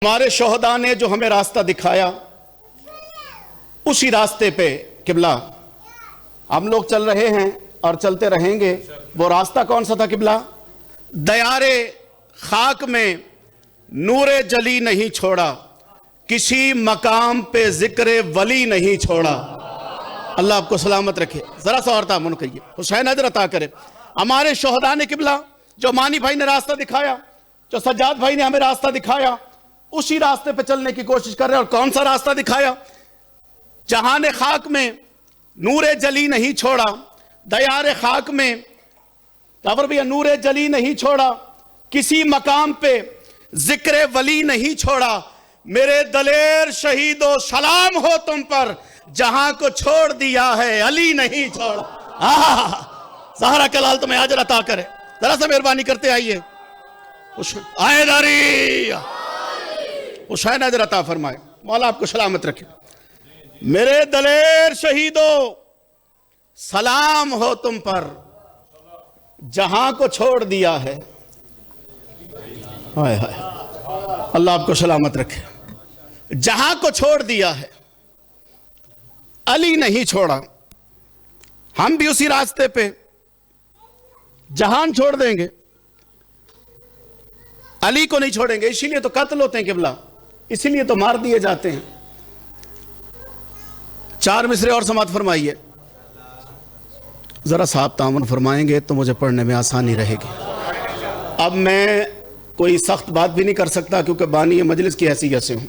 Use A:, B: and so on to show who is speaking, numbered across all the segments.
A: ہمارے شہداء نے جو ہمیں راستہ دکھایا اسی راستے پہ قبلہ ہم لوگ چل رہے ہیں اور چلتے رہیں گے۔ وہ راستہ کون سا تھا قبلہ؟ دیار خاک میں نور جلی نہیں چھوڑا، کسی مقام پہ ذکر ولی نہیں چھوڑا۔ اللہ آپ کو سلامت رکھے۔ ذرا سا اور تعاون کریے، حسین اجر عطا کرے۔ ہمارے شہداء نے قبلہ جو مانی بھائی نے راستہ دکھایا، جو سجاد بھائی نے ہمیں راستہ دکھایا، اسی راستے پہ چلنے کی کوشش کر رہے ہیں۔ اور کون سا راستہ دکھایا؟ جہان خاک میں نور جلی نہیں چھوڑا، دیار خاک میں نور جلی نہیں چھوڑا، کسی مقام پہ ذکر ولی نہیں چھوڑا۔ میرے دلیر شہیدو سلام ہو تم پر، جہاں کو چھوڑ دیا ہے علی نہیں چھوڑا۔ زہرا کلال تمہیں اجر عطا کرے۔ ذرا سا مہربانی کرتے آئیے، آئے داری حسین اجر عطا فرمائے، مولا آپ کو سلامت رکھے۔ میرے دلیر شہیدو سلام ہو تم پر، جہاں کو چھوڑ دیا ہے، اللہ آپ کو سلامت رکھے، جہاں کو چھوڑ دیا ہے علی نہیں چھوڑا۔ ہم بھی اسی راستے پہ جہان چھوڑ دیں گے، علی کو نہیں چھوڑیں گے۔ اسی لیے تو قتل ہوتے ہیں قبلہ، اسی لیے تو مار دیے جاتے ہیں۔ 4 مصرے اور سماعت فرمائیے، ذرا صاحب تعاون فرمائیں گے تو مجھے پڑھنے میں آسانی رہے گی۔ اب میں کوئی سخت بات بھی نہیں کر سکتا کیونکہ بانی مجلس کی حیثیت سے ہوں،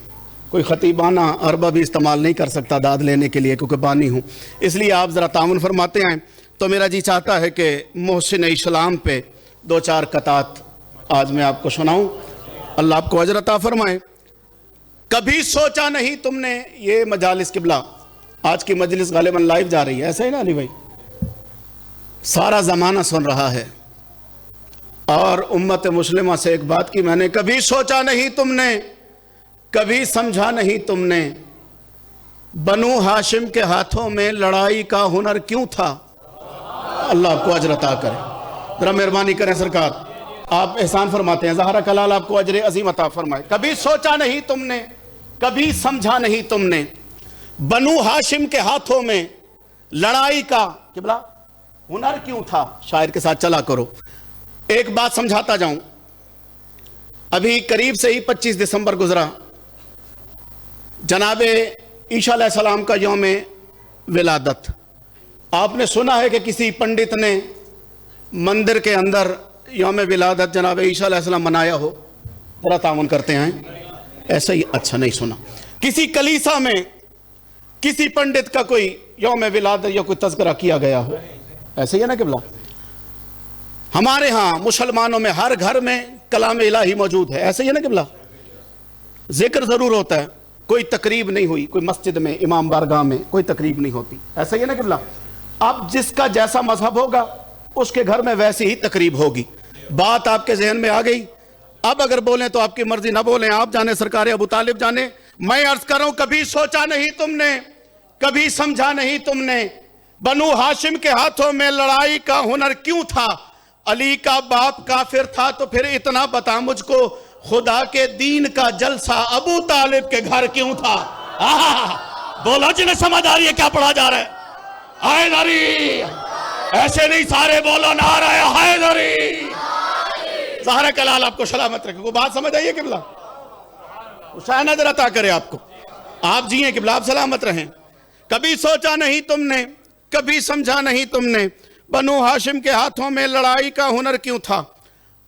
A: کوئی خطیبانہ عربہ بھی استعمال نہیں کر سکتا داد لینے کے لیے کیونکہ بانی ہوں۔ اس لیے آپ ذرا تعاون فرماتے ہیں تو میرا جی چاہتا ہے کہ محسن اسلام پہ 2-4 قطعات آج میں آپ کو سناؤں۔ اللہ آپ کو اجر عطا فرمائے۔ کبھی سوچا نہیں تم نے، یہ مجالس قبلہ آج کی مجلس غالباً لائیو جا رہی ہے، ایسا ہی نا علی بھائی؟ سارا زمانہ سن رہا ہے۔ اور امت مسلمہ سے ایک بات کی میں نے، کبھی سوچا نہیں تم نے، کبھی سمجھا نہیں تم نے، بنو ہاشم کے ہاتھوں میں لڑائی کا ہنر کیوں تھا۔ اللہ آپ کو اجر عطا کرے۔ ذرا مہربانی کریں سرکار، آپ احسان فرماتے ہیں، زہرا کلال آپ کو اجر عظیم عطا فرمائے۔ کبھی سوچا نہیں تم نے، کبھی سمجھا نہیں تم نے، بنو ہاشم کے ہاتھوں میں لڑائی کا قبلہ ہنر کیوں تھا۔ شاعر کے ساتھ چلا کرو۔ ایک بات سمجھاتا جاؤں، ابھی قریب سے ہی 25 دسمبر گزرا، جناب عیسیٰ علیہ السلام کا یوم ولادت۔ آپ نے سنا ہے کہ کسی پنڈت نے مندر کے اندر یوم ولادت جناب عیسیٰ علیہ السلام منایا ہو؟ ذرا تعاون کرتے ہیں، ایسا ہی اچھا نہیں سنا۔ کسی کلیسا میں کسی پنڈت کا کوئی یوم ولادت یا کوئی تذکرہ کیا گیا ہو؟ ایسا ہی ہے نا قبلہ؟ ہمارے ہاں مسلمانوں میں ہر گھر میں کلام الہی موجود ہے، ایسا ہی ہے نا قبلہ؟ ذکر ضرور ہوتا ہے، کوئی تقریب نہیں ہوئی، کوئی مسجد میں امام بارگاہ میں کوئی تقریب نہیں ہوتی، ایسا ہی ہے نا قبلہ؟ اب جس کا جیسا مذہب ہوگا اس کے گھر میں ویسی ہی تقریب ہوگی۔ بات آپ کے ذہن میں آ گئی؟ اب اگر بولیں تو آپ کی مرضی، نہ بولیں آپ جانے، سرکار ابو طالب جانے۔ میں عرض کر رہا ہوں، کبھی سوچا نہیں تم نے، کبھی سمجھا نہیں تم نے، بنو ہاشم کے ہاتھوں میں لڑائی کا ہنر کیوں تھا۔ علی کا باپ کافر تھا تو پھر اتنا بتا مجھ کو، خدا کے دین کا جلسہ ابو طالب کے گھر کیوں تھا۔ بولو جنہیں سمجھ آ رہی ہے کیا پڑھا جا رہا ہے؟ حیدری، ایسے نہیں سارے بولو نعرہ حیدری۔ زہرا کلال آپ کو سلامت رکھے۔ وہ بات سمجھ آئیے قبلہ؟ حسین اجر عطا کرے آپ کو، آپ جیئیں قبلہ، آپ سلامت رہیں۔ کبھی سوچا نہیں تم نے، کبھی سمجھا نہیں تم نے، بنو ہاشم کے ہاتھوں میں لڑائی کا ہنر کیوں تھا۔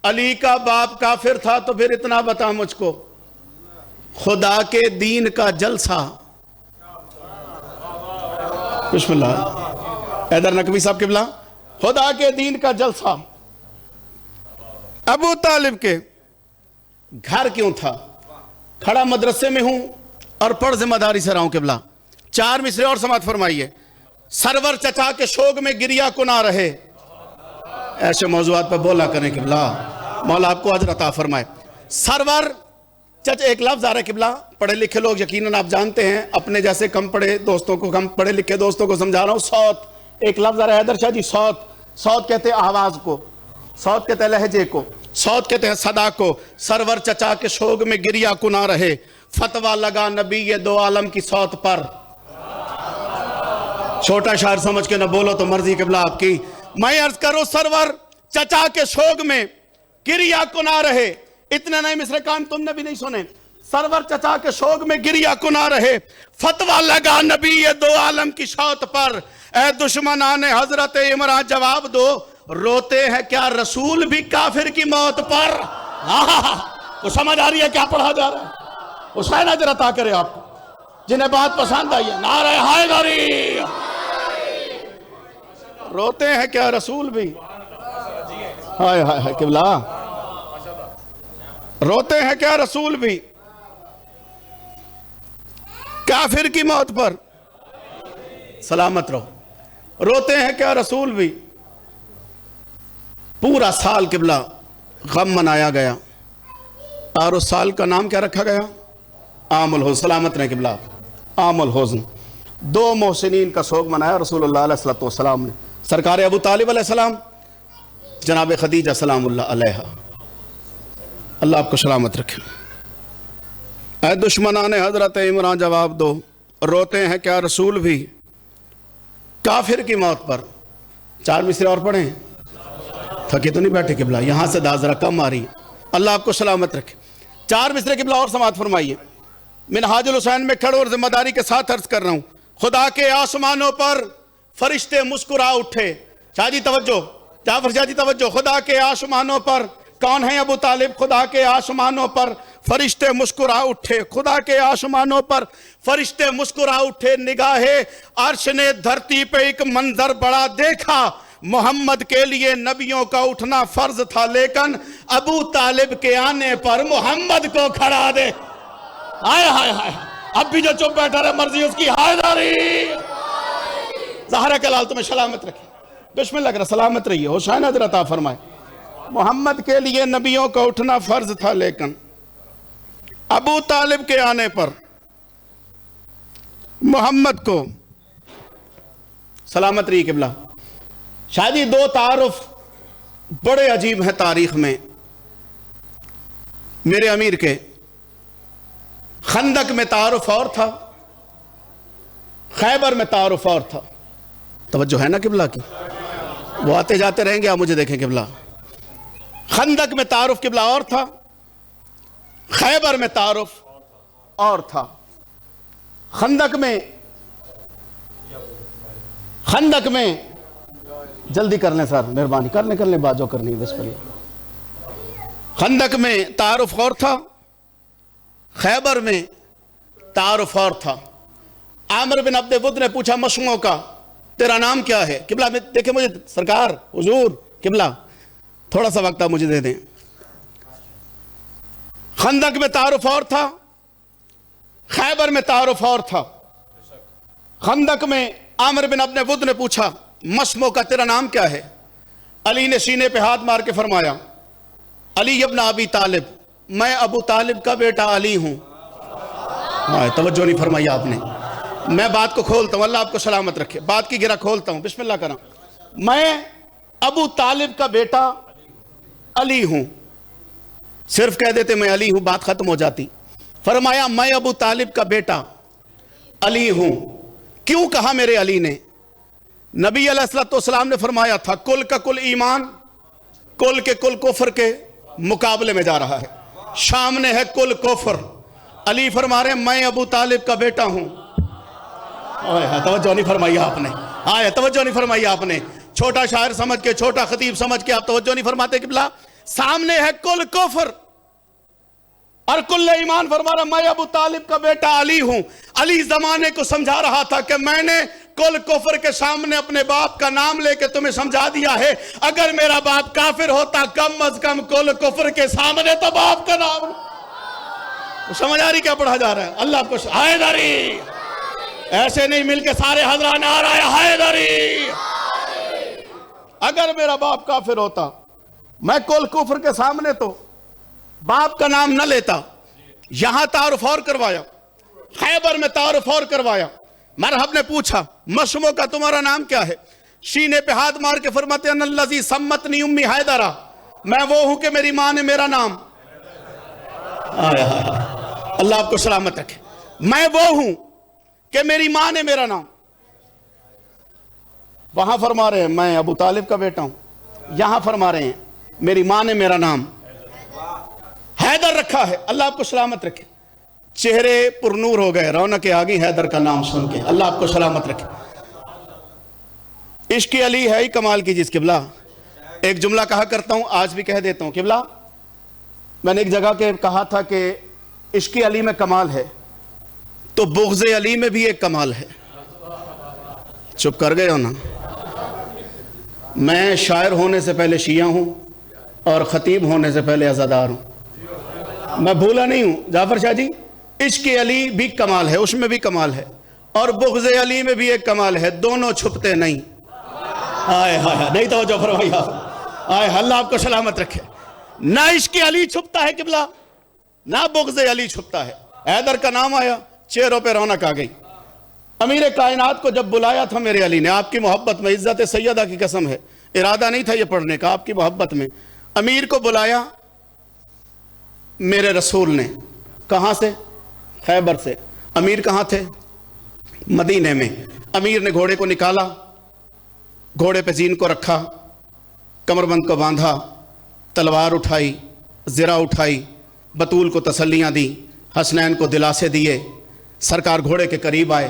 A: علی کا باپ کافر تھا تو پھر اتنا بتا مجھ کو، خدا کے دین کا جلسہ۔ بسم اللہ، حیدر نقوی صاحب قبلہ، خدا کے دین کا جلسہ ابو طالب کے گھر کیوں تھا۔ کھڑا مدرسے میں ہوں اور پڑھ ذمہ داری سے رہا ہوں قبلہ۔ 4 مصرے اور سماعت فرمائیے۔ سرور چچا کے شوق میں گریا کو نہ رہے، ایسے موضوعات پر بولا کریں قبلہ، مولا آپ کو اجر عطا فرمائے۔ سرور چچا، ایک لفظ آ رہا ہے قبلہ، پڑھے لکھے لوگ یقیناً آپ جانتے ہیں، اپنے جیسے کم پڑھے دوستوں کو، کم پڑھے لکھے دوستوں کو سمجھا رہا ہوں۔ صوت، ایک لفظ آ رہا ہے حیدر شاہ جی، صوت۔ صوت کہتے ہیں آواز کو، صوت کہتے ہیں لہجے کو۔ सौत कहते हैं सदा को, सरवर चचा के शोग में गिरिया कुना रहे, फतवा लगा नबी ये दो आलम की सौत पर। छोटा शायर समझ के न बोलो तो मर्जी क़िबला आपकी। मैं अर्ज करूं सरवर चचा के शोग में गिरिया कुना रहे, इतने नए मिसरे काम तुमने भी नहीं सुने। सरवर चचा के शोग में गिरिया कुना रहे, फतवा लगा नबी ये दो आलम की शौत पर। ए दुश्मनाने हजरत इमरान जवाब दो, रोते हैं क्या रसूल भी काफिर की मौत पर। वो समझ आ रही है क्या पढ़ा जा रहा है? हुसैन अजर अता करे आपको जिन्हें बात पसंद आई है। नारे हैदरी। रोते हैं क्या रसूल भी, हाय हाय हाय क़िबला, रोते हैं क्या रसूल भी काफिर की मौत पर। सलामत रहो। रोते हैं क्या रसूल भी। पूरा साल क़िबला गम मनाया गया और उस साल का नाम क्या रखा गया? आमुल हुज़्न। सलामत रहे क़िबला, आमुल हुज़्न। दो मोहसिनीन का शोक मनाया रसूलुल्लाह अलैहि वसल्लम ने। सरकार अबू तालिब अलैहिस्सलाम, जनाब खदीजा सलामुल्लाह अलैहा। अल्लाह आपको सलामत रखे। ऐ दुश्मनाने हजरत इमरान जवाब दो, रोते हैं क्या रसूल भी काफिर की मौत पर। चार मिसरे और पढ़ें, थके तो नहीं बैठे क़िबला, यहां से दाजरा कम आ रही है। अल्लाह आपको सलामत रखे। चार मिसरे क़िबला और समाअत फरमाइए। मिनहाजुल हुसैन में खड़े और जिम्मेदारी के साथ अर्ज कर रहा हूं, खुदा के आसमानों पर फरिश्ते मुस्कुरा उठे। शाहजी तवज्जो, जाफर शाहजी तवज्जो। खुदा के आसमानों पर कौन है अबू तालिब? खुदा के आसमानों पर फरिश्ते मुस्कुरा उठे, खुदा के आसमानों पर फरिश्ते मुस्कुरा उठे। निगाहे अर्श ने धरती पे एक मंजर बड़ा देखा, मोहम्मद के लिए नबियों का उठना फर्ज था, लेकिन अबू तालिब के आने पर मोहम्मद को खड़ा दे। हाय हाय हाय, अब भी जो चुप बैठा रहे मर्जी उसकी। हैदरी। ज़हरा के लाल तुम्हें सलामत रखे, बिस्मिल्लाह कर सलामत रहिए। हुसैन अजर अता फरमाए, मोहम्मद के लिए नबियों का उठना फर्ज था, लेकिन अबू तालिब के आने पर मोहम्मद को सलामत रही क़िबला। शादी दो तारुफ बड़े अजीब हैं तारीख में मेरे अमीर के। खंदक में तारुफ और था, खैबर में तारुफ और था। तवज्जो है ना क़िबला की? वो आते जाते रहेंगे, आप मुझे देखें क़िबला। खंदक में तारुफ क़िबला और था, खैबर में तारुफ और था। खंदक में जल्दी कर लें सर, मेहरबानी कर लें बात जो करनी है बिस्मिल्लाह। खंदक में तारुफ और था, खैबर में तारुफ और था। आमिर बिन अब्द वुद ने पूछा मशमों का, तेरा नाम क्या है? क़िबला में देखे मुझे सरकार, हुजूर क़िबला थोड़ा सा वक्त आप मुझे दे दें। खंदक में तारुफ और था, खैबर में तारुफ और था। खंदक में आमिर बिन अब्द वुद ने पूछा मशमों का तेरा नाम क्या है? अली ने सीने पे हाथ मार के फरमाया, अली इब्न अबी तालिब, मैं अबू तालिब का बेटा अली हूं। तवज्जो नहीं फरमाई आपने। मैं बात को खोलता हूं, अल्लाह आपको सलामत रखे। बात की गिरा खोलता हूं, बिस्मिल्लाह करा। मैं अबू तालिब का बेटा अली हूं। सिर्फ कह देते मैं अली हूं, बात खत्म हो जाती। फरमाया मैं अबू तालिब का बेटा अली हूं। क्यों कहा मेरे अली ने? नबी अलैहिस्सलाम ने फरमाया था, कुल का कुल ईमान कुल के कुल कुफर के मुकाबले में जा रहा है, सामने है कुल कुफर। अली फरमा रहे मैं अबू तालिब का बेटा हूं। तवज्जो नहीं फरमाई आपने, तवज्जो नहीं फरमाई आपने। छोटा शायर समझ के, छोटा खतीब समझ के आप तवज्जो नहीं फरमाते। क़िबला सामने है कुल कुफर और कुल ईमान। फरमा रहा मैं अबू तालिब का बेटा अली हूं। अली जमाने को समझा रहा था कि मैंने कुल कुफर के सामने अपने बाप का नाम लेके तुम्हें समझा दिया है। अगर मेरा बाप काफिर होता, कम अज कम कुल कुफर के सामने तो बाप का नाम। तो समझ आ रही क्या पढ़ा जा रहा है? अल्लाह आपको हैदरी। ऐसे नहीं मिलके सारे हजरान आ रहा है हैदरी। अगर मेरा बाप काफिर होता, मैं कुल कुफर के सामने तो बाप का नाम न लेता। यहां तारुफ और करवाया, खैबर में तारुफ और करवाया। मरहब ने पूछा मशमों का तुम्हारा नाम क्या है? सीने पे हाथ मार के फरमाते अनल्लज़ी सम्मतनी उम्मी हैदरा, میں وہ ہوں کہ میری ماں نے میرا نام، اللہ آپ کو سلامت رکھے، میں وہ ہوں کہ میری ماں نے میرا نام، وہاں فرما رہے ہیں میں ابو طالب کا بیٹا ہوں، یہاں فرما رہے ہیں میری ماں نے میرا نام حیدر رکھا ہے، اللہ آپ کو سلامت رکھے، چہرے پر نور ہو گئے، رونقیں آ گئی حیدر کا نام سن کے، اللہ آپ کو سلامت رکھے۔ عشق علی ہے ہی کمال کی چیز قبلہ، ایک جملہ کہا کرتا ہوں آج بھی کہہ دیتا ہوں قبلہ، میں نے ایک جگہ کے کہا تھا کہ عشق علی میں کمال ہے تو بغض علی میں بھی ایک کمال ہے، چپ کر گئے ہو نا؟ میں شاعر ہونے سے پہلے شیعہ ہوں اور خطیب ہونے سے پہلے عزادار ہوں، میں بھولا نہیں ہوں جعفر شاہ جی، عشق علی بھی کمال ہے، اس میں بھی کمال ہے، اور بغض علی میں بھی ایک کمال ہے، دونوں چھپتے نہیں، آئے ہائے نہیں توجہ فرمائی آپ، آئے اللہ آپ کو سلامت رکھے، نہ عشق علی چھپتا ہے قبلہ نہ بغض علی چھپتا ہے، حیدر کا نام آیا چہروں پہ رونق آ گئی، امیر کائنات کو جب بلایا تھا میرے علی نے، آپ کی محبت میں، عزت سیدہ کی قسم ہے، ارادہ نہیں تھا یہ پڑھنے کا، آپ کی محبت میں امیر کو بلایا میرے رسول نے، کہاں سے؟ خیبر سے، امیر کہاں تھے؟ مدینے میں، امیر نے گھوڑے کو نکالا، گھوڑے پہ زین کو رکھا، کمر بند کو باندھا، تلوار اٹھائی، زرہ اٹھائی، بطول کو تسلیاں دی، حسنین کو دلاسے دیے، سرکار گھوڑے کے قریب آئے،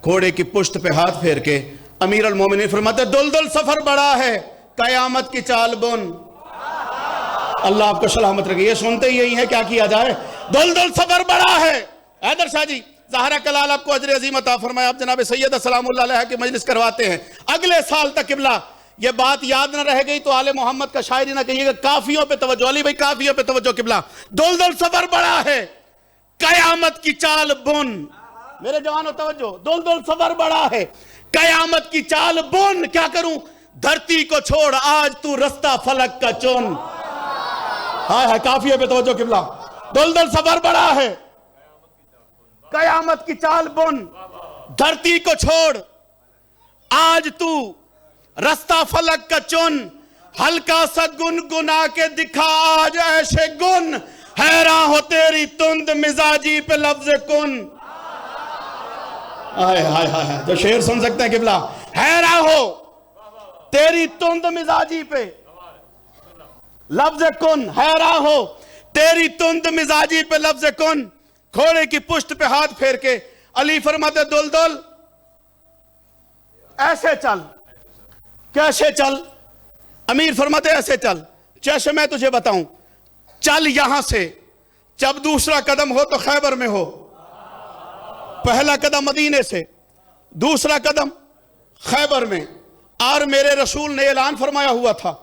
A: گھوڑے کی پشت پہ ہاتھ پھیر کے امیر المومنین فرماتے دل سفر بڑا ہے قیامت کی چال بن، اللہ آپ کو سلامت رکھے، یہ سنتے ہی یہی ہے کیا کیا جائے، دل سفر بڑا ہے۔ حیدر شاہ جی زہرہ کلال آپ کو اجر عظیم عطا فرمائے، آپ جناب سید سلام اللہ علیہ کی مجلس کرواتے ہیں، اگلے سال تک قبلہ یہ بات یاد نہ رہ گئی تو آل محمد کا شاعری نہ کہیے گا، کافیوں پہ توجہ، علی بھائی کافیوں پہ توجہ قبلہ، دل سفر بڑا ہے قیامت کی چال بن، میرے جوانوں توجہ، دل سفر بڑا ہے قیامت کی چال بن، کیا کروں دھرتی کو چھوڑ آج تو رستہ فلک کا چن، ہائے ہائے کافیوں پہ توجہ قبلہ، دل سفر بڑا ہے قیامت کی چال بن، دھرتی کو چھوڑ آج تو رستہ فلک کا چن، ہلکا سا گنگنا کے دکھا آج ایسے گن، حیراں ہو تیری تند مزاجی پہ لفظ کن، آئے ہائے ہائے جو شعر سن سکتے ہیں قبلہ، حیراں ہو تیری تند مزاجی پہ لفظ کن، حیراں ہو تیری تند مزاجی پہ لفظ کن، گھوڑے کی پشت پہ ہاتھ پھیر کے علی فرماتے دل ایسے چل، کیسے چل؟ امیر فرماتے ایسے چل، جیسے میں تجھے بتاؤں، چل یہاں سے، جب دوسرا قدم ہو تو خیبر میں ہو، پہلا قدم مدینے سے، دوسرا قدم خیبر میں، اور میرے رسول نے اعلان فرمایا ہوا تھا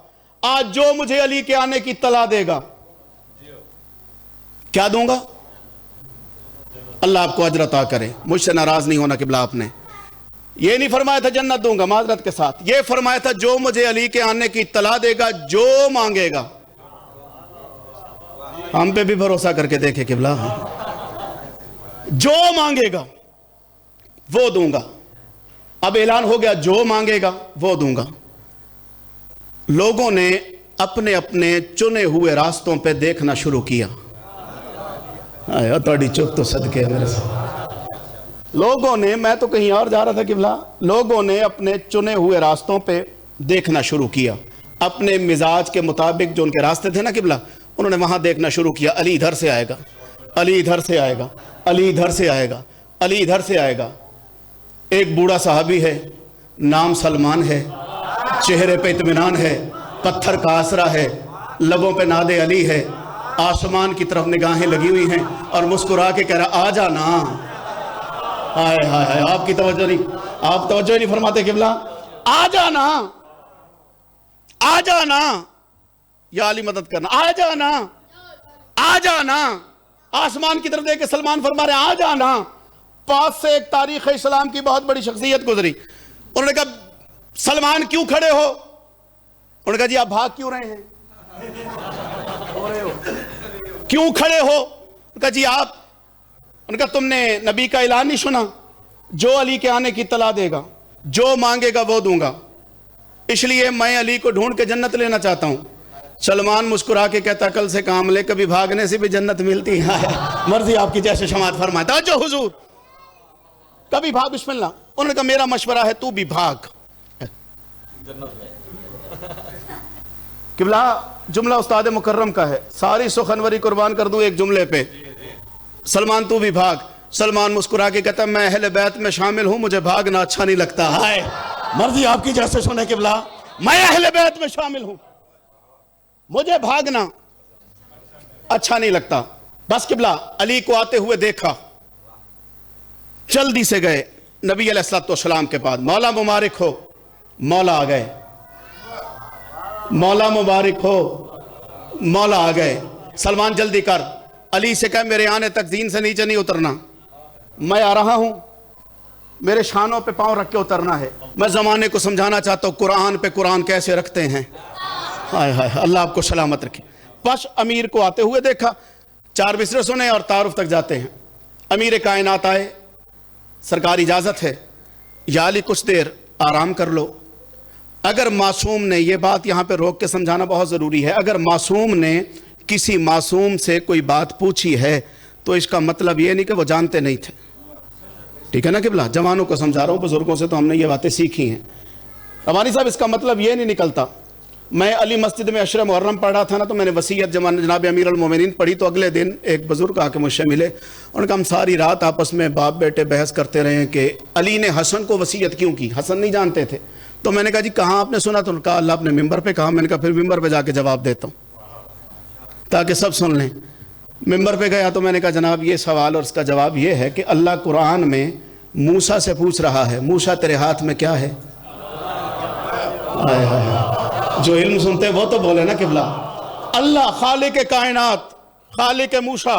A: آج جو مجھے علی کے آنے کی اطلاع دے گا کیا دوں گا؟ اللہ آپ کو اجر عطا کرے، مجھ سے ناراض نہیں ہونا قبلہ، آپ نے یہ نہیں فرمایا تھا جنت دوں گا معذرت کے ساتھ، یہ فرمایا تھا جو مجھے علی کے آنے کی اطلاع دے گا، جو مانگے گا، ہم پہ بھی بھروسہ کر کے دیکھے قبلہ، جو مانگے گا وہ دوں گا، اب اعلان ہو گیا جو مانگے گا وہ دوں گا، لوگوں نے اپنے اپنے چنے ہوئے راستوں پہ دیکھنا شروع کیا، توڑی چپ تو صدقے میرے ساتھ، لوگوں نے، میں تو کہیں اور جا رہا تھا قبلہ، لوگوں نے اپنے چنے ہوئے راستوں پہ دیکھنا شروع کیا، اپنے مزاج کے مطابق جو ان کے راستے تھے نا قبلہ، انہوں نے وہاں دیکھنا شروع کیا، علی ادھر سے آئے گا، علی ادھر سے آئے گا، علی ادھر سے آئے گا، علی ادھر سے آئے گا، ایک بوڑھا صحابی ہے، نام سلمان ہے، چہرے پہ اطمینان ہے، پتھر کا آسرا ہے، لبوں پہ ناد علی ہے، آسمان کی طرف نگاہیں لگی ہوئی ہیں اور مسکرا کے کہہ رہا آ جانا، ہائے ہائے ہائے آپ کی توجہ نہیں، آپ توجہ نہیں فرماتے قبلہ، آ جانا، آ جانا، یا علی مدد کرنا، آ جانا، آ جانا، آسمان کی طرف دیکھ کے سلمان فرما رہے ہیں آ جانا، پاس سے ایک تاریخ اسلام کی بہت بڑی شخصیت گزری، انہوں نے کہا سلمان کیوں کھڑے ہو؟ انہوں نے کہا جی آپ بھاگ کیوں رہے ہیں؟ کیوں کھڑے ہو؟ انہوں نے کہا جی آپ، انہوں نے کہا تم نے نبی کا اعلان نہیں سنا جو علی کے آنے کی اطلاع دے گا جو مانگے گا وہ دوں گا، اس لیے میں علی کو ڈھونڈ کے جنت لینا چاہتا ہوں، सलमान मुस्कुरा के कहता कल से काम ले, कभी भागने से भी जन्नत मिलती है। मर्जी आपकी जैसे शमात फरमाता जो हुजूर कभी भाग, बिस्मिल्लाह। उन्होंने कहा मेरा मशवरा है तू भी भाग। किबला जुमला उस्ताद मुकर्रम का है, सारी सुखनवरी कुर्बान कर दूं एक जुमले पे, सलमान तू भी भाग। सलमान मुस्कुरा के कहता मैं अहले बैत में शामिल हूं, मुझे भागना अच्छा नहीं लगता। हाय मर्जी आपकी जैसे सुने किबला, मैं अहले बैत में शामिल हूं, मुझे भागना अच्छा नहीं लगता। बस किबला अली को आते हुए देखा, जल्दी से गए नबी अलैहिस्सलाम के पास, मौला मुबारक हो। मौला आ गए, मौला मुबारक हो, मौला आ गए। सलमान जल्दी कर, अली से कह मेरे आने तक दीन से नीचे नहीं उतरना, मैं आ रहा हूं, मेरे शानों पे पांव रख के उतरना है। मैं जमाने को समझाना चाहता हूं कुरान पे कुरान कैसे रखते हैं। हाय हाय अल्लाह आपको सलामत रखे। बस अमीर को आते हुए देखा, चार बिस्तर सुने और तारुफ तक जाते हैं। अमीर कायनात आए, सरकार इजाजत है या अली कुछ देर आराम कर लो। अगर मासूम ने, ये बात यहां पे रोक के समझाना बहुत जरूरी है, अगर मासूम ने किसी मासूम से कोई बात पूछी है तो इसका मतलब ये नहीं कि वो जानते नहीं थे, ठीक है ना किबला। जवानों को समझा रहा हूं, बुजुर्गों से तो हमने ये बातें सीखी हैं। हमारी साहब इसका मतलब ये नहीं निकलता। मैं अली मस्जिद में अशर मुहर्रम पढ़ रहा था ना, तो मैंने वसीयत जनाब अमीर अल मोमिनीन पढ़ी, तो अगले दिन एक बुजुर्ग आके मुझसे मिले। उन्होंने कहा हम सारी रात आपस में बाप बेटे बहस करते रहे कि अली ने हसन को वसीयत क्यों की, हसन नहीं जानते थे। तो मैंने कहा जी कहाँ आपने सुना, तो उन्होंने कहा अल्लाह अपने मिंबर पे कहा। मैंने कहा फिर मिंबर पे जाके जवाब देता हूँ ताकि सब सुन लें। मिंबर पे गया तो मैंने कहा जनाब ये सवाल और इसका जवाब ये है कि अल्लाह कुरान में मूसा से पूछ रहा है, मूसा तेरे हाथ में क्या है। जो इल्म सुनते हैं वो तो बोले ना किबला। अल्लाह खालिक कायनात, खालिक मूसा,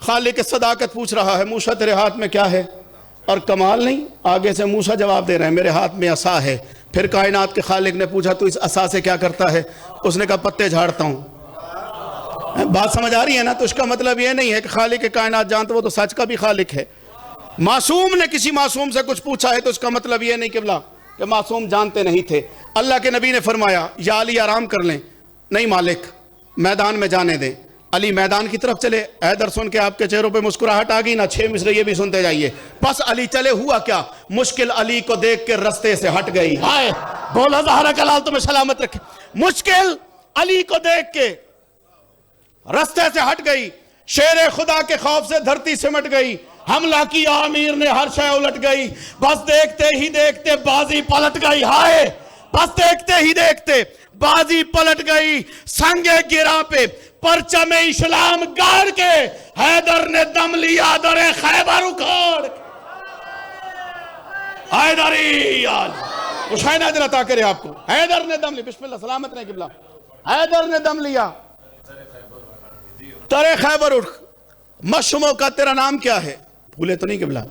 A: खालिक सदाकत पूछ रहा है मूसा तेरे हाथ में क्या है। और कमाल नहीं, आगे से मूसा जवाब दे रहे हैं मेरे हाथ में असा है। फिर कायनात के खालिक ने पूछा तू इस असा से क्या करता है, उसने कहा पत्ते झाड़ता हूं। बात समझ आ रही है ना। तो इसका मतलब ये नहीं है कि खालिक कायनात जानते, वो तो सच का भी खालिक है। मासूम ने किसी मासूम से कुछ पूछा है तो इसका मतलब ये नहीं किबला कि मासूम जानते नहीं थे। अल्लाह के नबी ने फरमाया या अली आराम कर लें, नहीं मालिक मैदान में जाने दें। अली मैदान की तरफ चले, हैदर सुन के आपके चेहरों पे मुस्कुराहट आ गई ना, 6 मिसरे ये भी सुनते जाइए। बस अली चले, हुआ क्या, मुश्किल अली को देख के रास्ते से हट गई। हाय बोला ज़हरा कलाल तुम्हें सलामत रखे। मुश्किल अली को देख के रास्ते से हट गई। शेर खुदा के खौफ से धरती सिमट गई। हमला किया अमीर ने, हर शय उलट गई। बस देखते ही देखते बाजी पलट गई। हाय बस देखते ही देखते बाजी पलट गई। संगे गिरा पे परचम इस्लाम गाड़ के हैदर ने दम लिया, दरे खैबर उखाड़। हैदरी हुसैन अजर अता करे आपको। हैदर ने दम लिया, बिस्मिल्लाह सलामत रहे किबला। हैदर ने दम लिया, तरे खैबर उठ। मशमो का तेरा नाम क्या है, भूले तो नहीं किबला।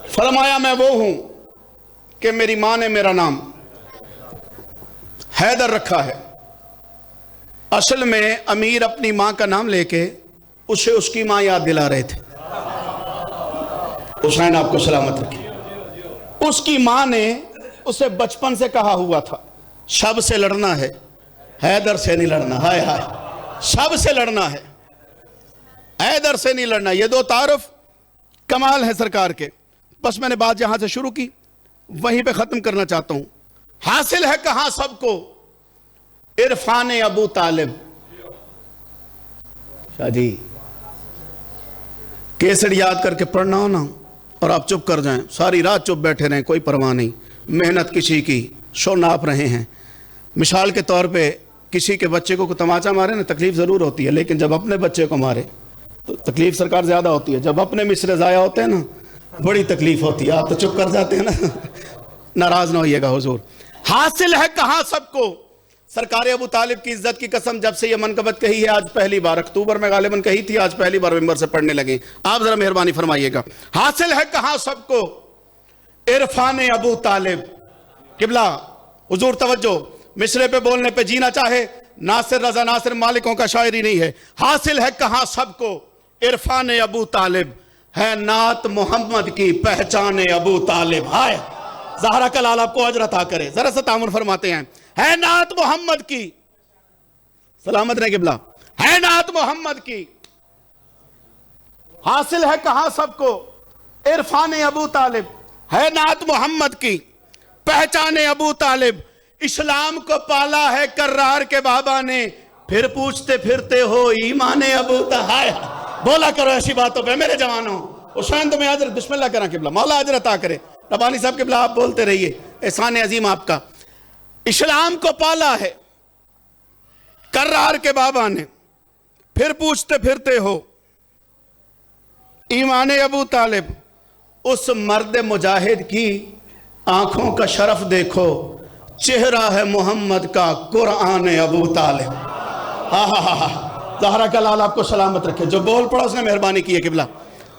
A: फरमाया मैं वो हूं कि मेरी मां ने मेरा नाम हैदर रखा है। असल में अमीर अपनी मां का नाम लेके उसे उसकी मां याद दिला रहे थे। हुसैन आपको सलामत रखे। उसकी मां ने उसे बचपन से कहा हुआ था शब से लड़ना है, हैदर से नहीं लड़ना। हाय हाय शब से लड़ना है, हैदर से नहीं लड़ना। ये दो तारुफ कमाल है सरकार के। बस मैंने बात जहां से शुरू की वहीं पे खत्म करना चाहता हूं। हासिल है कहां सबको, इरफान अबू तालिब। शादी केसर याद करके पढ़ना हो ना और आप चुप कर जाएं, सारी रात चुप बैठे रहें, कोई परवाह नहीं। मेहनत किसी की, शो नाप रहे हैं। मिसाल के तौर पे किसी के बच्चे को तमाचा मारे ना तकलीफ ज़रूर होती है, लेकिन जब अपने बच्चे को मारे तो तकलीफ सरकार ज़्यादा होती है। जब अपने मिसरे ज़ाया होते हैं ना बड़ी तकलीफ होती है। आप तो चुप कर जाते हैं ना, नाराज़ ना होइएगा हुजूर। हासिल है कहाँ सबको, सरकार अबू तालिब की इज्जत की कसम, जब से ये मनकबत कही है आज पहली बार, अक्टूबर में गालिबन कही थी, आज पहली बार मिंबर से पढ़ने लगे। आप ज़रा मेहरबानी फरमाइएगा। हासिल है कहाँ सबको, इरफान अबू तालिब। किबला हुजूर तवज्जो, मिसरे पे बोलने पे जीना चाहे, नासिर रजा नासिर मालिकों का शायरी नहीं है। हासिल है कहाँ सबको, इरफान अबू तालिब है नात मोहम्मद की पहचान अबू तालिब। हाय ज़हरा कलाल आपको अजर अता करे। जरा सा तामुल फरमाते हैं, है नात मोहम्मद की सलामत रहे किबला। है नात मोहम्मद की, हासिल है कहां सबको इरफान अबू तालिब। है नात मोहम्मद की, पहचाने अबू तालिब। इस्लाम को पाला है कर्रार के बाबा ने, फिर पूछते फिरते हो ईमान अबू तालिब। बोला करो ऐसी बातों पे मेरे जवानों। हुसैन तुम्हें हाजिर बिस्मिल्लाह करा किबला, मौला हाजिर अता करे। रब्बानी साहब किबला आप बोलते रहिए, एहसान अजीम आपका। इस्लाम को पाला है कर्रार के बाबा ने, फिर पूछते फिरते हो ईमान अबू तालिब। उस मर्द मुजाहिद की आंखों का शरफ देखो, चेहरा है मोहम्मद का कुरान अबू तालिब। हा हा हा हा, ज़हरा का लाल आपको सलामत रखे। जो बोल पड़ा उसने मेहरबानी की है किबला,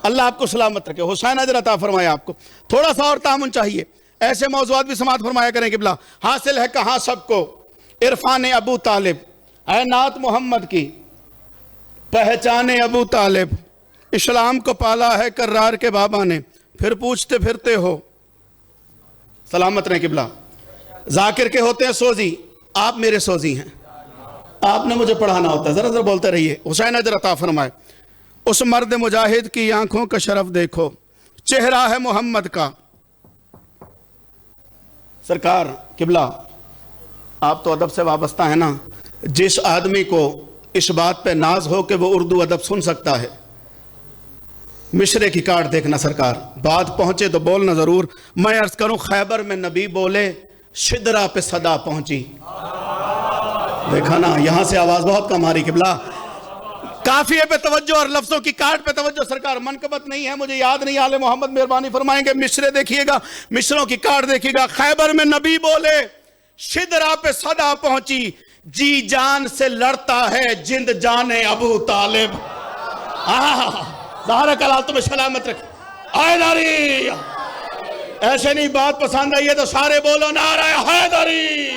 A: अल्लाह आपको सलामत रखे। हुसैन अजर अता फरमाए आपको। थोड़ा सा और तामुन चाहिए, ऐसे मौज़ूआत भी समात फरमाया करें किबला। हासिल है कहाँ सबको इरफान अबू तालिब। है नात मोहम्मद की, पहचाने अबू तालिब। इस्लाम को पाला है कर्रार के बाबा ने, फिर पूछते फिरते हो। सलामत रहे किबला। जाकिर के होते हैं सोजी, आप मेरे सोजी हैं, आपने मुझे पढ़ाना होता है। जरा जरा बोलते रहिए। हुसैन अजर अता फरमाए। उस मर्द मुजाहिद की आंखों का शरफ देखो, चेहरा है मोहम्मद का। सरकार किबला आप तो अदब से वाबस्ता है ना। जिस आदमी को इस बात पे नाज हो कि वो उर्दू अदब सुन सकता है, मिशरे की काट देखना सरकार, बात पहुंचे तो बोलना जरूर। मैं अर्ज करूं खैबर में नबी बोले, शिदरा पे सदा पहुंची। देखा ना, यहां से आवाज बहुत कम आ रही किबला। काफिये पे तवज्जो और लफ्जों की काट पे तवज्जो सरकार। मनकबत नहीं है, मुझे याद नहीं, आले मोहम्मद मेहरबानी फरमाएंगे। मिशरे देखिएगा, मिशरों की काट देखिएगा। खैबर में नबी बोले, शिदरा पे सदा पहुंची, जी जान से लड़ता है जिंद जाने अबू तालिब। ज़हरा का लाल तुम्हें सलामत रखे। हैदरी, ऐसे नहीं बात पसंद आई है तो सारे बोलो नारा हैदरी।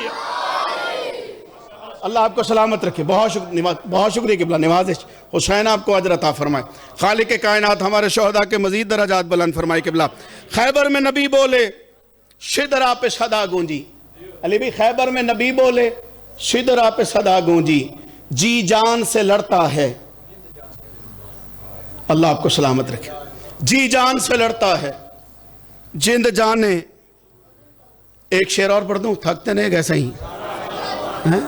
A: अल्लाह आपको सलामत रखे। बहुत शुक्रिया किबला, नवाजिश। हुसैन आपको अजर अता फरमाए। खालिक के कायनात हमारे शोहदा के मजीद दराजात बुलंद फरमाए किबला। खैबर में नबी बोले, शिदरा पे सदा गूंजी। अली भी खैबर में नबी बोले, शिदरा पे सदा गूंजी, जी जान से लड़ता है। अल्लाह आपको सलामत रखे। जी जान से लड़ता है जिंद जाने। एक शेर और पढ़ दूं, थकते नहीं कैसे ही हैं?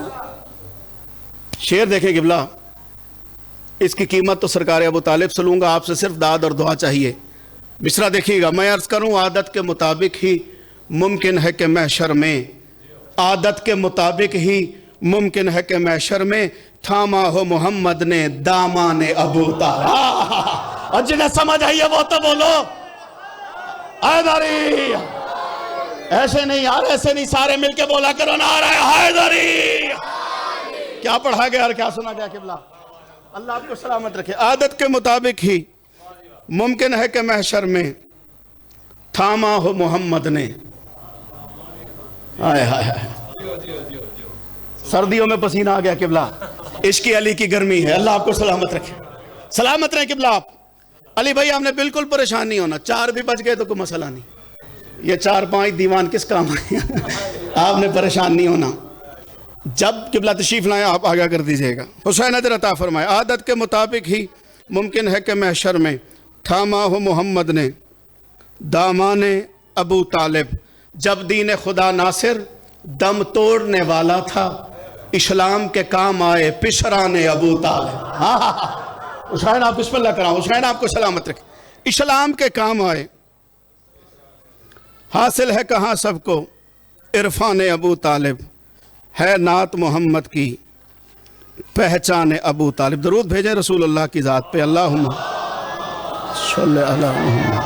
A: शेर देखें किबला, इसकी कीमत तो सरकार अबू तालिब से लूंगा, आपसे सिर्फ दाद और दुआ चाहिए। मिसरा देखिएगा। मैं अर्ज करूं आदत के मुताबिक ही मुमकिन है कि महशर में, आदत के मुताबिक ही मुमकिन है कि महशर में थामा हो मोहम्मद ने दामान अबू तालिब। और जिन्हें समझ आई है वो तो बोलो हैदरी। ऐसे नहीं यार, ऐसे नहीं, सारे मिलके बोला करो नारा हैदरी। क्या पढ़ा गया और क्या सुना गया किबला, अल्लाह आपको सलामत रखे। आदत के मुताबिक ही मुमकिन है कि महशर में थामा हो मोहम्मद ने। हाय हाय हाय, सर्दियों में पसीना आ गया किबला, इश्क़ अली की गर्मी है। अल्लाह आपको सलामत रखे। सलामत रहे किबला आप। अली भाई आपने बिल्कुल परेशान नहीं होना, 4 भी बच गए तो कोई मसला नहीं। ये 4-5 दीवान किस काम आए आपने परेशान नहीं होना। जब किबला तशरीफ लाए आप आगाह कर दीजिएगा। हुसैन अजर अता फरमाए। आदत के मुताबिक ही मुमकिन है कि महशर में थामा हो मोहम्मद ने दामाने अबू तालिब। जब दीन खुदा नासिर दम तोड़ने वाला था, इस्लाम के काम आए पिशराने अबू तालिब। हुसैन आप बिस्मिल्लाह कराओ। हुसैन आपको सलामत रखे। इस्लाम के काम आए, हासिल है कहाँ सबको इरफान अबू तालिब। है नात मोहम्मद की, पहचान अबू तालिब। दरूद भेजें रसूलुल्लाह की ज़ात पे। अल्लाहुम्मा सल्ली अला मुहम्मद।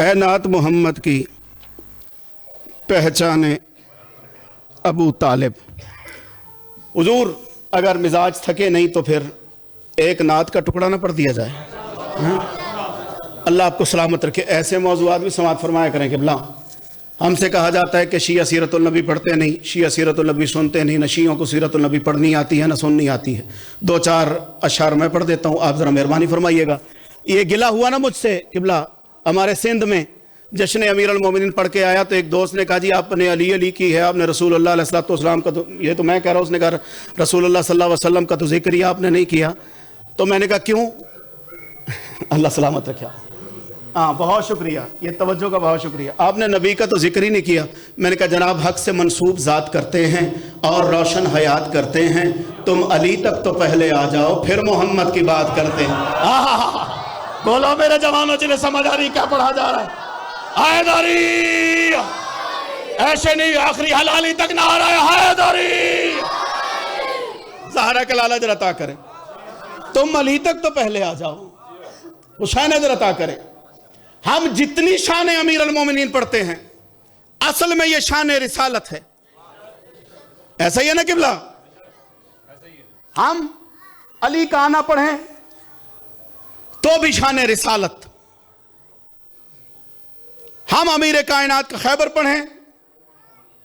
A: ए नात मोहम्मद की, पहचान अबू तालिब। हुजूर अगर मिजाज थके नहीं तो फिर एक नात का टुकड़ा ना पढ़ दिया जाए। अल्लाह आपको सलामत रखे। ऐसे मौज़ूआत भी समात फरमाया करें किबला। हमसे कहा जाता है कि शिया सीरतुल नबी पढ़ते नहीं, शिया सीरतुल नबी सुनते नहीं। न शियों को सीरतुल नबी पढ़नी आती है न सुननी आती है। 2-4 अशार मैं पढ़ देता हूँ, आप ज़रा मेहरबानी फरमाइएगा। ये गिला हुआ ना मुझसे किबला, हमारे सिंध में जश्न अमीर अल-मोमिनीन पढ़ के आया तो एक दोस्त ने कहा जी आपने अली अली की है, आपने रसूलुल्लाह अलैहिस्सलाम का तो ये तो मैं कह रहा हूँ, उसने कहा रसूलुल्लाह सल्लल्लाहु अलैहि वसल्लम का तो जिक्र ही आपने नहीं किया। तो मैंने कहा क्यों? अल्लाह सलामत रखे। हाँ बहुत शुक्रिया, ये तवज्जो का बहुत शुक्रिया, आपने नबी का तो जिक्र ही नहीं किया। मैंने कहा जनाब हक से मंसूब ज़ात करते हैं और रोशन हयात करते हैं, तुम अली तक तो पहले आ जाओ फिर मोहम्मद की बात करते हैं। बोलो मेरे जवानों, जिन्हें समझ आ रही क्या पढ़ा जा रहा है। हैदरी ऐसे नहीं, आखिरी हलाली तक ना आ रहा है। हैदरी ज़हरा के लाला जरा अता करें, तुम अली तक तो पहले आ जाओ, हुसैन जरा अता करें। हम जितनी शान अमीर अल-मोमिनीन पढ़ते हैं असल में ये शान रिसालत है। ऐसा ही है ना किबला? हम अली का आना पढ़ें तो भी शान रिसालत, हम अमीर कायनात का खैबर पढ़ें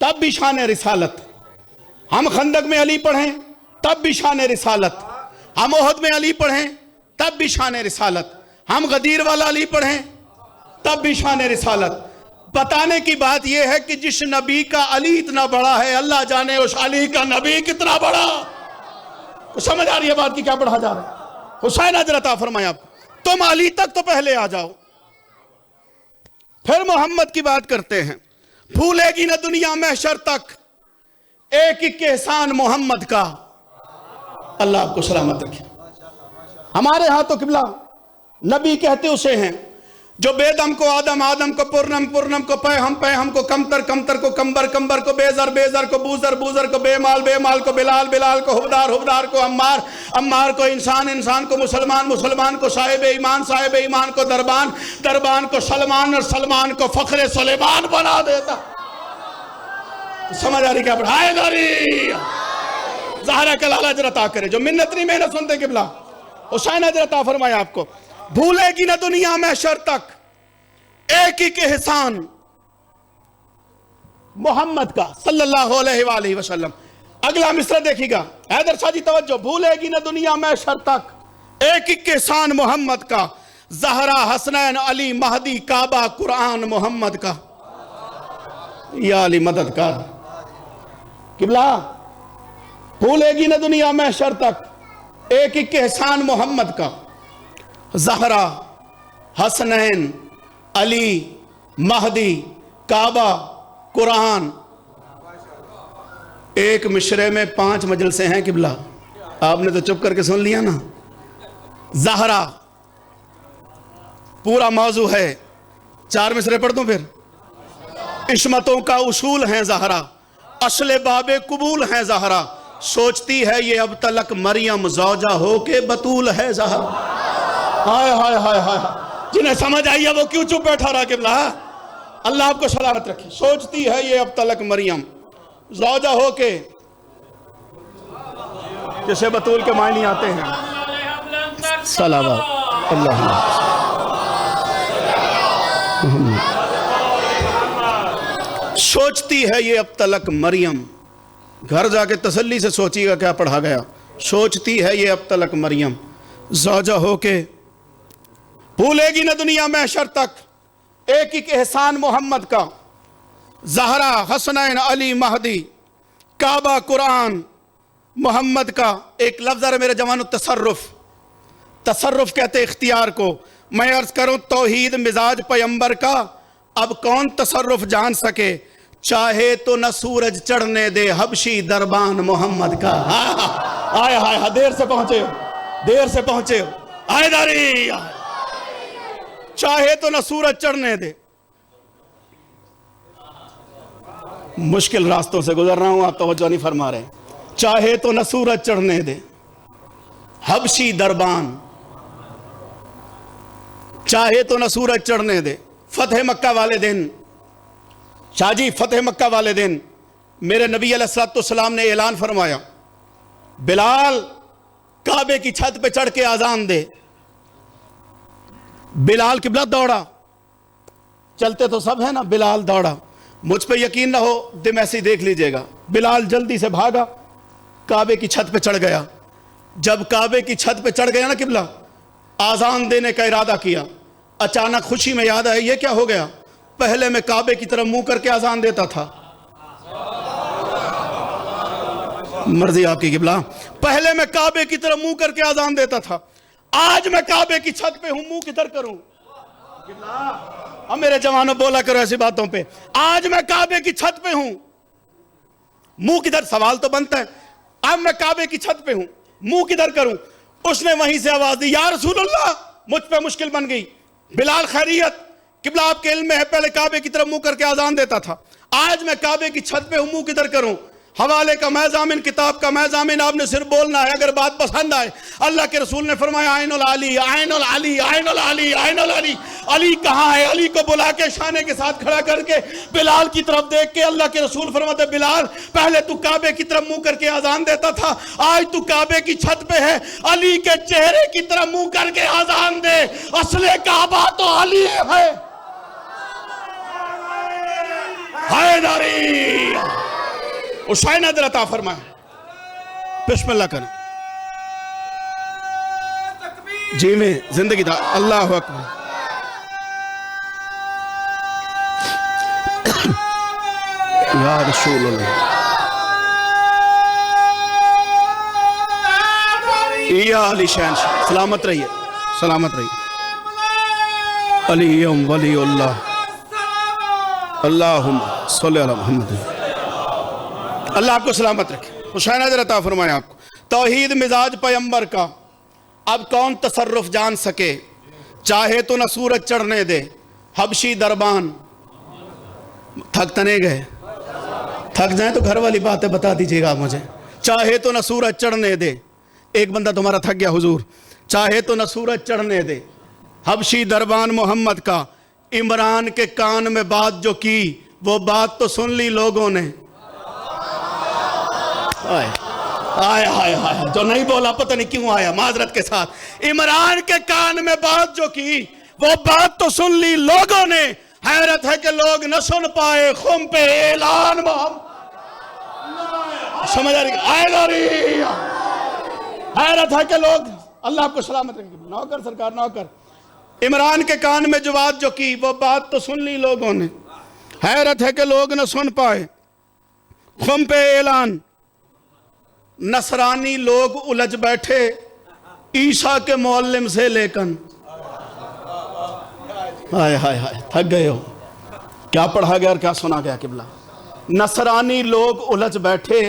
A: तब भी शान रिसालत, हम खंदक में अली पढ़ें तब भी शान रिसालत, हम ओहद में अली पढ़ें तब भी शान रिसालत, हम गदीर वाला अली पढ़ें तब भी शान रिसालत। बताने की बात यह है कि जिस नबी का अली इतना बड़ा है, अल्लाह जाने उस अली का नबी कितना बड़ा। तो समझ आ रही है बात की क्या पढ़ा जा रहा है। हुसैन अजर अता फरमाया आपको, तुम अली तक तो पहले आ जाओ फिर मोहम्मद की बात करते हैं। भूलेगी ना दुनिया महशर तक एक एक एहसान मोहम्मद का। अल्लाह आपको सलामत रखे। हमारे यहां तो किबला नबी कहते उसे हैं जो बेदम को आदम, आदम को पुरनम, पुरनम को पैहम, पैहम को कमतर, कमतर को कंबर, कंबर को बेजर, बेजर को बूजर, बूजर को बेमाल, बेमाल को बिलाल, बिलाल को हुबदार, हुबदार को अम्मार, अम्मार को इंसान, इंसान को मुसलमान, मुसलमान को साहिब ईमान, साहिब ईमान को दरबान, दरबान को सलमान और सलमान को फखरे सुलेमान बना देता। तो समझ आ रही क्या पढ़ाए ज़हरा का लाला अजर अता करे, जो मिन्नत नहीं मेहनत सुनते किबला। हुसैन अजर अता फरमाया आपको, भूलेगी ना दुनिया महशर तक एक ही के एहसान मोहम्मद का सल्लल्लाहु अलैहि वसल्लम। अगला मिसरा देखिएगा हैदर शाह जी, तवज्जो। भूलेगी ना दुनिया महशर तक एक ही के एहसान मोहम्मद का, ज़हरा, हसनैन, अली, महदी, काबा, कुरान मोहम्मद का। या अली मददगार किबला, भूलेगी ना दुनिया महशर तक एक ही के एहसान मोहम्मद का, ज़हरा, हसनैन, अली, महदी, काबा, कुरान। एक मिशरे में 5 मजलिसें हैं किबला, आपने तो चुप करके सुन लिया ना। ज़हरा पूरा मौजू है, 4 मिसरे पढ़ दूं फिर। इस्मतों का उसूल है ज़हरा, असले बाबे कबूल है ज़हरा, सोचती है ये अब तलक मरियम ज़ौजा हो के बतूल है ज़हरा। हाय हाय हाय हाय, जिन्हें समझ आई है वो क्यों चुप बैठा रहा किबला। अल्लाह आपको सलामत रखे। सोचती है ये अब तलक मरियम ज़ौजा हो के, जिसे बतूल के मायने आते हैं। सलावत अल्लाह। सोचती है ये अब तलक मरियम, घर जाके तसल्ली से सोचिएगा क्या पढ़ा गया। सोचती है ये अब तलक मरियम ज़ौजा हो के, भूलेगी ना दुनिया महशर तक एक ही एहसान मोहम्मद का, ज़हरा, हसनैन, अली, महदी, काबा, कुरान मोहम्मद का। एक लफ्ज़ है मेरे जवानों, तसर्रुफ। तसर्रुफ कहते इख्तियार को। मैं अर्ज करूं तौहीद मिजाज पैगंबर का, अब कौन तसर्रुफ जान सके, चाहे तो न सूरज चढ़ने दे हबशी दरबान मोहम्मद का। आए हाय, देर से पहुंचे हो, देर से पहुंचे हो। आयदारी, चाहे तो न सूरज चढ़ने दे। मुश्किल रास्तों से गुजर रहा हूं, आप तवज्जो नहीं फरमा रहे। चाहे तो न सूरज चढ़ने दे हबशी दरबान, चाहे तो न सूरज चढ़ने दे। फतेह मक्का वाले दिन, शाहजी फतेह मक्का वाले दिन मेरे नबी अलैहिस्सलाम ने ऐलान फरमाया, बिलाल काबे की छत पे चढ़ के आजान दे। बिलाल किबला दौड़ा, चलते तो सब है ना, बिलाल दौड़ा। मुझ पे यकीन ना हो, दिम ऐसे ही देख लीजिएगा। बिलाल जल्दी से भागा, काबे की छत पे चढ़ गया। जब काबे की छत पे चढ़ गया ना किबला, आजान देने का इरादा किया। अचानक खुशी में याद आया ये क्या हो गया। पहले मैं काबे की तरफ मुंह करके अजान देता था। मर्जी आपकी किबला। पहले मैं काबे की तरफ मुंह करके अजान देता था, आज मैं काबे की छत पे हूं, मुंह किधर करूं? अब मेरे जवानों बोला करो ऐसी बातों पे। आज मैं काबे की छत पे हूं, मुंह किधर? सवाल तो बनता है, अब मैं काबे की छत पे हूं, मुंह किधर करूं? उसने वहीं से आवाज दी, या रसूलल्लाह, मुझ पे मुश्किल बन गई। बिलाल खैरियत, किबला आपके इल्म में है, पहले काबे की तरफ मुंह करके अजान देता था, आज मैं काबे की छत पे हूं, मुंह किधर करूं? हवाले का मैज़ामिन, किताब का मैज़ामिन, आपने सिर्फ बोलना है, अगर बात पसंद आए। अल्लाह के रसूल ने फरमाया, आइनुल अली, आइनुल अली, आइनुल अली, आइनुल अली। अली कहाँ है? अली को बुला के शाने के साथ खड़ा करके बिलाल की तरफ देख के अल्लाह के रसूल फरमाते, बिलाल पहले तू काबे की तरफ मुंह करके अजान देता था, आज तू काबे की छत पे है, अली के चेहरे की तरफ मुंह करके अजान दे, असले काबा तो अली है। हैदरी हुसैन अदर अता फरमाए। बिस्मिल्लाह करें जी में जिंदगी दा। अल्लाह अकबर। या रसूल अल्लाह, या अली शहन, सलामत रहिए, सलामत रहिए। अली वली अल्लाह, अल्लाहुम्मा सल्ली अला मुहम्मद। अल्लाह आपको सलामत रखे। हुसैन अदर अता फरमाए आपको। तौहीद मिजाज पैगंबर का अब कौन तसर्रुफ जान सके, चाहे तो न सूरज चढ़ने दे, हबशी दरबान। थक तने गए? थक जाए तो घर वाली बातें बता दीजिएगा मुझे। चाहे तो न सूरज चढ़ने दे, एक बंदा तुम्हारा थक गया हुजूर, चाहे तो न सूरज चढ़ने दे, हबशी दरबान मोहम्मद का। इमरान के कान में बात जो की, वो बात तो सुन ली लोगों ने। आए आए आए आए, जो नहीं बोला पता नहीं क्यों आया, माजरत के साथ। इमरान के कान में बात जो की, वो बात तो सुन ली लोगों ने। हैरत है कि लोग न सुन पाए खुम पे ऐलान मोहम्मद। समझ आ रही? हैरत है कि लोग, अल्लाह आपको सलामत रखे। नौकर सरकार, नौकर। इमरान के कान में जो बात जो की, वो बात तो सुन ली लोगों ने। हैरत है कि लोग न सुन पाए खुम पे ऐलान। नसरानी लोग उलझ बैठे ईसा के मुअल्लिम से लेकर। हाय हाय हाय, थक गए हो? क्या पढ़ा गया और क्या सुना गया किबला? नसरानी लोग उलझ बैठे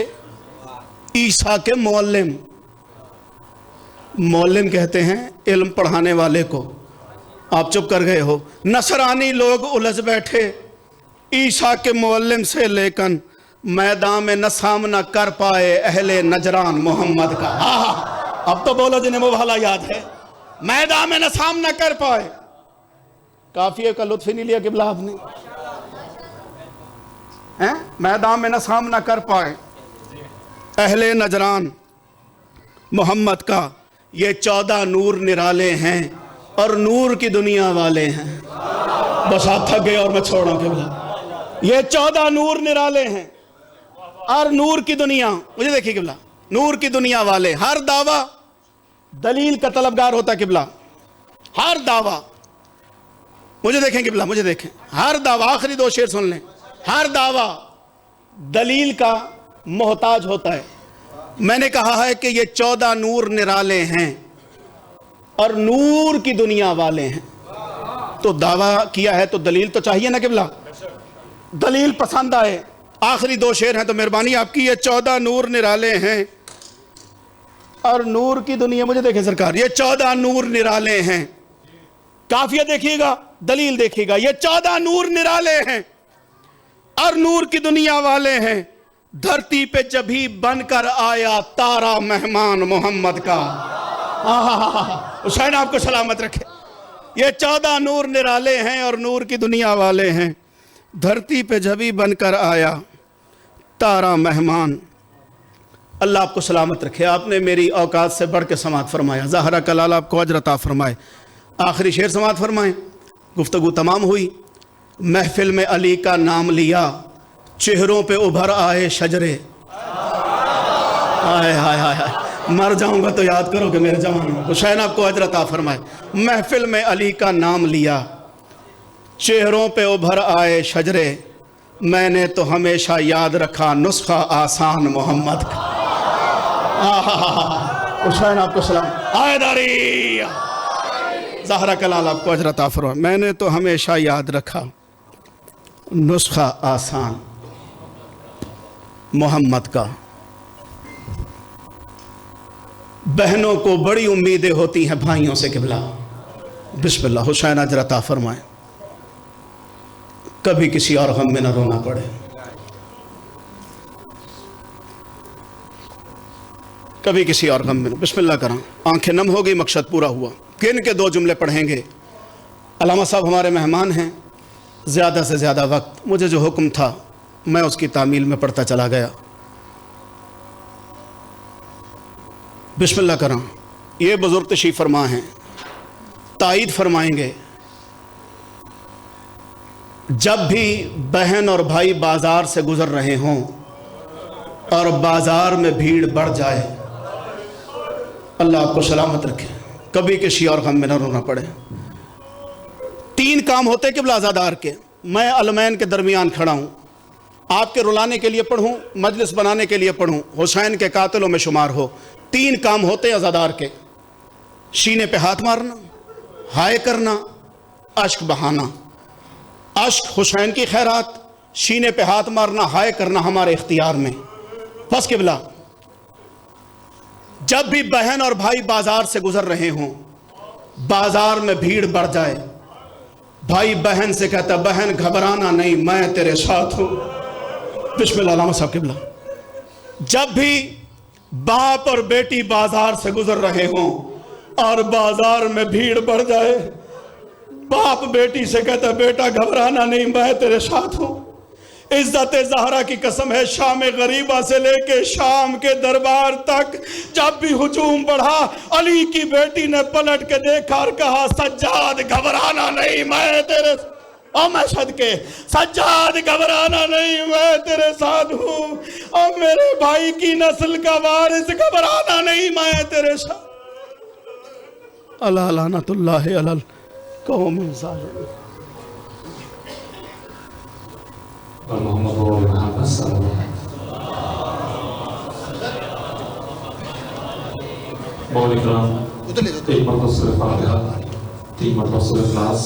A: ईसा के मुअल्लिम। मुअल्लिम कहते हैं इल्म पढ़ाने वाले को, आप चुप कर गए हो। नसरानी लोग उलझ बैठे ईसा के मुअल्लिम से लेकर, मैदान में न सामना कर पाए अहले नजरान मोहम्मद का। अब तो बोलो जिन्हें वो भला याद है। मैदान में न सामना कर पाए, काफिये का लुत्फ ही नहीं लिया किबला आपने, हैं? मैदान में न सामना कर पाए अहले नजरान मोहम्मद का। ये 14 नूर निराले हैं और नूर की दुनिया वाले हैं। बस आप थक गए और मैं छोड़ रहा हूं किबला। ये 14 नूर निराले हैं और नूर की दुनिया, मुझे देखिए किबला, नूर की दुनिया वाले। हर दावा दलील का तलबगार होता किबला, हर दावा। मुझे देखें किबला, मुझे देखें। हर दावा, आखिरी 2 शेर सुन लें, हर दावा दलील का मोहताज होता है। मैंने कहा है कि ये 14 नूर निराले हैं और नूर की दुनिया वाले हैं, तो दावा किया है तो दलील तो चाहिए ना किबला। दलील पसंद आए। आखिरी 2 शेर हैं तो मेहरबानी आपकी। ये 14 नूर निराले हैं और नूर की दुनिया, मुझे देखें सरकार, ये 14 नूर निराले हैं। काफिया देखिएगा, दलील देखिएगा। ये 14 नूर निराले हैं और नूर की दुनिया वाले हैं। धरती पे जब ही बनकर आया तारा मेहमान मोहम्मद का। हुसैन आपको सलामत रखे। ये 14 नूर निराले हैं और नूर की दुनिया वाले हैं। धरती पे जब ही बनकर आया तारा मेहमान। अल्लाह आपको सलामत रखे। आपने मेरी औकात से बढ़ के समात फरमाया। ज़ाहरा कलाल आपको अजर अता फरमाए। आखिरी शेर समात फरमाए। गुफ्तगू तमाम हुई। महफिल में अली का नाम लिया, चेहरों पे उभर आए शजरे। हाय हाय हाय हाय, मर जाऊंगा तो याद करो कि मेरे जवान। हुसैन आपको अजर अता फरमाए। महफिल में अली का नाम लिया, चेहरों पे उभर आए शजरे, मैंने तो हमेशा याद रखा नुस्खा आसान मोहम्मद का। हुसैन आपको सलाम। आयदारी ज़हरा कलाल आपको अजर अता फरमाए। मैंने तो हमेशा याद रखा नुस्खा आसान मोहम्मद का। बहनों को बड़ी उम्मीदें होती हैं भाइयों से क़िबला। बिस्मिल्लाह, हुसैन अजर अता फरमाए। कभी किसी और गम में न रोना पड़े। कभी किसी और गम में न। बिस्मिल्लाह करा, आंखें नम हो गई, मकसद पूरा हुआ। किन के 2 जुमले पढ़ेंगे। अल्लामा साहब हमारे मेहमान हैं। ज़्यादा से ज़्यादा वक्त मुझे जो हुक्म था मैं उसकी तामील में पढ़ता चला गया। बिस्मिल्लाह करा। ये बुज़ुर्ग तशरीफ़ फरमा हैं, तायीद फरमाएंगे। जब भी बहन और भाई बाज़ार से गुज़र रहे हों और बाज़ार में भीड़ बढ़ जाए, अल्लाह आपको सलामत रखे, कभी किसी और गम में न रोना पड़े। 3 काम होते कि अज़ादार के। मैं अलमैन के दरमियान खड़ा हूँ, आपके रुलाने के लिए पढ़ूँ, मजलिस बनाने के लिए पढ़ूँ, हुसैन के कातिलों में शुमार हो। 3 काम होते हैं अज़ादार के। सीने पे हाथ मारना, हाय करना, अश्क बहाना। अश्क हुसैन की खैरात, सीने पे हाथ मारना, हाय करना हमारे इख्तियार में। बस क़िबला, जब भी बहन और भाई बाजार से गुजर रहे हों, बाजार में भीड़ बढ़ जाए, भाई बहन से कहता बहन घबराना नहीं, मैं तेरे साथ हूं। बिस्मिल्लाह अल्लाह साहब क़िबला। जब भी बाप और बेटी बाजार से गुजर रहे हों और बाजार में भीड़ बढ़ जाए, बाप बेटी से कहता बेटा घबराना नहीं, मैं तेरे साथ हूं। इज्जत ज़हरा की कसम है, शाम गरीबा से लेके शाम के दरबार तक जब भी हुजूम बढ़ा, अली की बेटी ने पलट के देखा और कहा सज्जाद घबराना नहीं, मैं तेरे और मैं सदके सज्जाद घबराना नहीं, मैं तेरे साथ हूँ। और मेरे भाई की नस्ल का वारिस घबराना नहीं, मैं तेरे साथ। अल्लाह लानतुल्लाह अलल कौम ज़ालिम।
B: एक मरतबा सूरह फातिहा, 3 मरतबा सूरह इखलास।